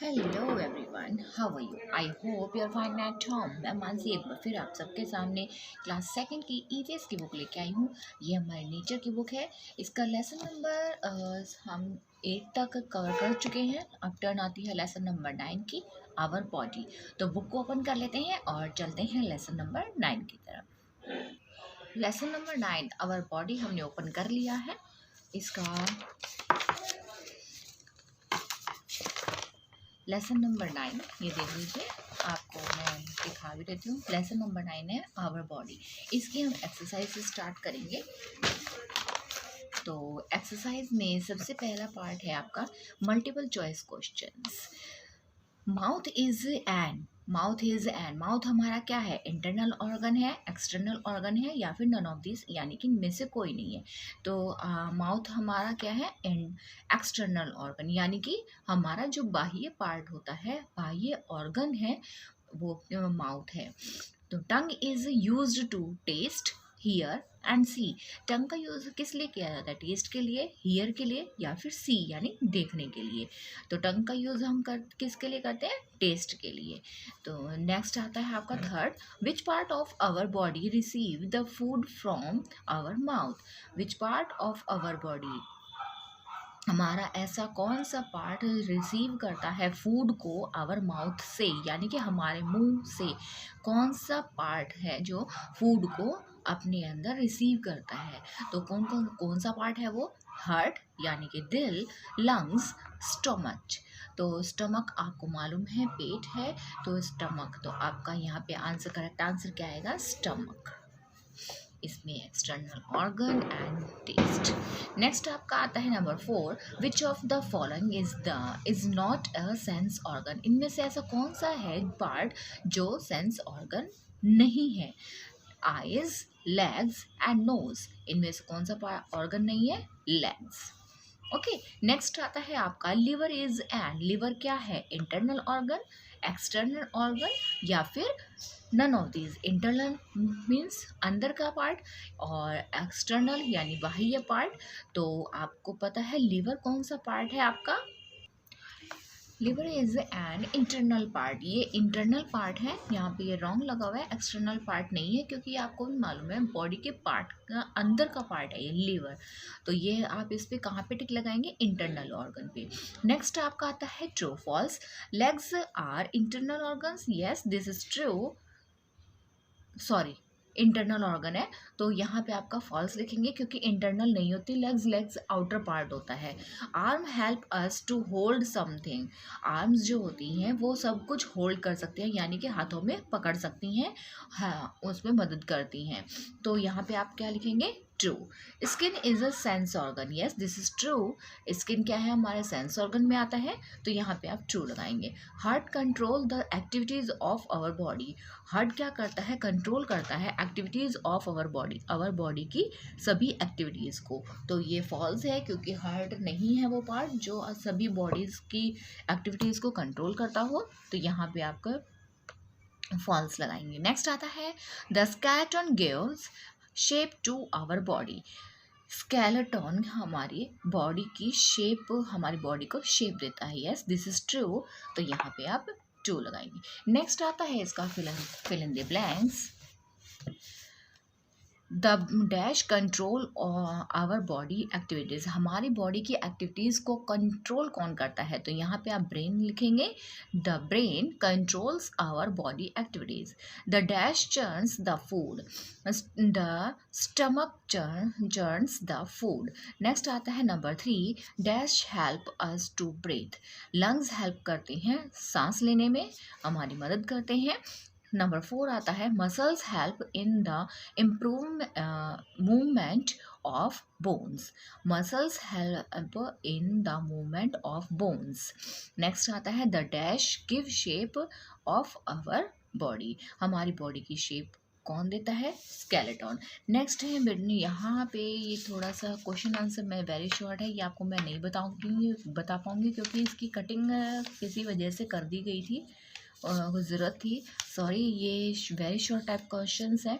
Hello everyone, how are you? I hope you are fine at home. मैं मानसी एक बार फिर आप सबके सामने क्लास सेकंड की ईवीएस की बुक लेके आई हूँ। ये हमारे नेचर की बुक है। इसका लेसन नंबर हम 8 तक कवर कर चुके हैं। अब टर्न आती है लेसन नंबर 9 की, आवर बॉडी। तो बुक को ओपन कर लेते हैं और चलते हैं लेसन नंबर 9 की तरफ। लेसन नंबर 9 आवर बॉडी हमने ओपन कर लिया है। इसका लेसन नंबर 9 ये देख लीजिए, आपको मैं दिखा भी देती हूँ। लेसन नंबर 9 है आवर बॉडी। इसकी हम एक्सरसाइज से स्टार्ट करेंगे। तो एक्सरसाइज में सबसे पहला पार्ट है आपका मल्टीपल चॉइस क्वेश्चंस। माउथ हमारा क्या है? इंटरनल ऑर्गन है, एक्सटर्नल ऑर्गन है, या फिर नन ऑफ दिस, यानी कि इनमें से कोई नहीं है। तो माउथ हमारा क्या है? एक्सटर्नल ऑर्गन, यानी कि हमारा जो बाह्य पार्ट होता है, बाह्य ऑर्गन है, वो माउथ है। तो tongue is used to taste, hear and see. Tongue का यूज किस लिए किया जाता है? टेस्ट के लिए, हियर के लिए, या फिर सी यानी देखने के लिए। तो टंग का यूज हम किसके लिए करते हैं? टेस्ट के लिए। तो नेक्स्ट आता है आपका third, which part of our body receive the food from our mouth. Which part of our body, हमारा ऐसा कौन सा पार्ट रिसीव करता है फूड को आवर माउथ से, यानी कि हमारे मुंह से कौन सा पार्ट है जो फूड को अपने अंदर रिसीव करता है? तो कौन सा पार्ट है वो? हार्ट यानी कि दिल, लंग्स, स्टमच। तो स्टमक आपको मालूम है पेट है, तो स्टमक। तो आपका यहाँ पे आंसर, करेक्ट आंसर क्या आएगा? स्टमक। इसमें external organ and taste. Next आपका आता है number 4, which of the following is not a sense organ. इनमें से ऐसा कौन सा है पार्ट जो सेंस ऑर्गन नहीं है? Eyes, legs and nose. इनमें से कौन सा ऑर्गन नहीं है? लेग्स। ओके, नेक्स्ट आता है आपका लिवर इज एंड। लिवर क्या है? इंटरनल ऑर्गन, एक्सटर्नल ऑर्गन, या फिर none of these. Internal means अंदर का पार्ट, और एक्सटर्नल यानी बाह्य पार्ट। तो आपको पता है लिवर कौन सा पार्ट है आपका? Liver is an internal part. ये इंटरनल पार्ट है, यहाँ पे ये रॉन्ग लगा हुआ है, एक्सटर्नल पार्ट नहीं है, क्योंकि आपको भी मालूम है बॉडी के पार्ट का अंदर का पार्ट है ये लिवर। तो ये आप इस पे कहाँ पे टिक लगाएंगे? इंटरनल ऑर्गन पे। नेक्स्ट आपका आता है true false. Legs are internal organs. Yes, this is true. Sorry, internal organ है, तो यहाँ पे आपका फॉल्स लिखेंगे, क्योंकि इंटरनल नहीं होती लेग्स। लेग्स आउटर पार्ट होता है। Arm help us to hold something. Arms जो होती हैं वो सब कुछ होल्ड कर सकती हैं, यानी कि हाथों में पकड़ सकती हैं, हाँ, उसमें मदद करती हैं। तो यहाँ पे आप क्या लिखेंगे? True. Skin is a sense organ. Yes, this is true. Skin क्या है? हमारे सेंस ऑर्गन में आता है, तो यहाँ पे आप ट्रू लगाएंगे। Heart control the activities of our body. Heart क्या करता है? कंट्रोल करता है एक्टिविटीज ऑफ आवर बॉडी की सभी एक्टिविटीज को। तो ये फॉल्स है, क्योंकि हार्ट नहीं है वो पार्ट जो सभी बॉडीज की एक्टिविटीज को कंट्रोल करता हो। तो यहाँ पे आपका फॉल्स लगाएंगे। नेक्स्ट आता है the skeleton gives shape to our body. Skeleton हमारी बॉडी की शेप, हमारी बॉडी को शेप देता है। Yes, this is true. तो यहाँ पे आप ट्रू लगाएंगे। नेक्स्ट आता है इसका fill in the blanks. The dash control our body activities. हमारी बॉडी की एक्टिविटीज़ को कंट्रोल कौन करता है? तो यहाँ पे आप ब्रेन लिखेंगे। The brain controls our body activities. The dash churns the food. The stomach churns the food. Next आता है number 3, dash help us to breathe. Lungs help करते हैं सांस लेने में, हमारी मदद करते हैं। नंबर 4 आता है muscles help in the improve movement of bones. Muscles help in the movement of bones. Next आता है the dash give shape of our body. हमारी बॉडी की शेप कौन देता है? स्केलेटन। नेक्स्ट है यहाँ पे ये थोड़ा सा क्वेश्चन आंसर में वेरी शॉर्ट है, ये आपको मैं नहीं बता पाऊँगी, क्योंकि इसकी कटिंग किसी वजह से कर दी गई थी, ज़रूरत थी। सॉरी, ये वेरी शॉर्ट टाइप क्वेश्चंस हैं।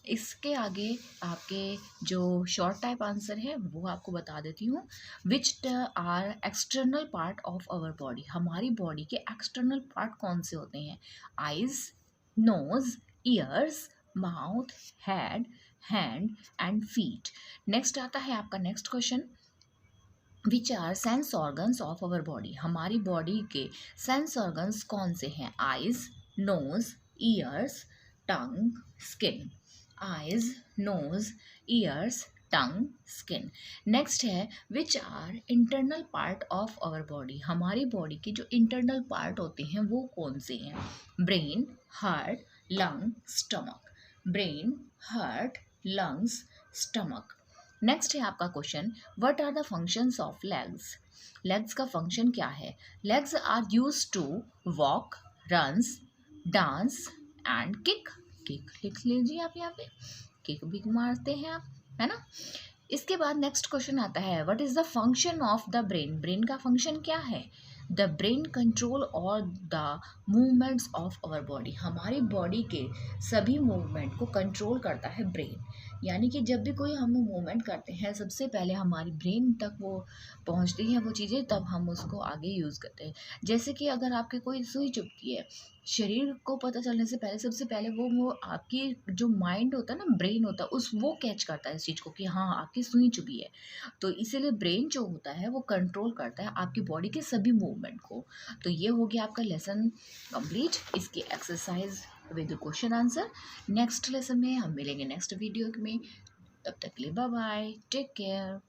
इसके आगे आपके जो शॉर्ट टाइप आंसर है वो आपको बता देती हूँ। Which are external part of our body, हमारी बॉडी के एक्सटर्नल पार्ट कौन से होते हैं? Eyes, nose, ears, mouth, head, hand and feet. Next आता है आपका next question, which are sense organs of our body, हमारी बॉडी के सेंस ऑर्गन्स कौन से हैं? Eyes, nose, ears, tongue, skin. Eyes, nose, ears, tongue, skin. Next है which are internal part of our body, हमारी बॉडी के जो internal part होते हैं वो कौन से हैं? Brain, heart, lung, stomach. Brain, heart, lungs, stomach. Next है आपका question, what are the functions of legs, legs का फंक्शन क्या है? Legs are use to walk, runs, dance and kick. Kick लिख लीजिए आप, यहाँ पे किक भी मारते हैं आप, है ना। इसके बाद नेक्स्ट क्वेश्चन आता है, what is the function of the brain, brain का फंक्शन क्या है? द ब्रेन कंट्रोल और the movements of our body, हमारी बॉडी के सभी मूवमेंट को कंट्रोल करता है ब्रेन। यानी कि जब भी कोई हम मूवमेंट करते हैं सबसे पहले हमारी ब्रेन तक वो पहुंचती हैं वो चीज़ें, तब हम उसको आगे यूज़ करते हैं। जैसे कि अगर आपके कोई सुई चुभती है, शरीर को पता चलने से पहले सबसे पहले वो आपकी जो माइंड होता है ना, ब्रेन होता है, उस वो कैच करता है इस चीज़ को कि हाँ आपकी सुई चुभी है। तो इसीलिए ब्रेन जो होता है वो कंट्रोल करता है आपकी बॉडी के सभी मूवमेंट को। तो ये हो गया आपका लेसन कंप्लीट, इसकी exercise with question answer. Next lesson में हम मिलेंगे नेक्स्ट वीडियो में, तब तक के लिए बाय बाय, टेक केयर।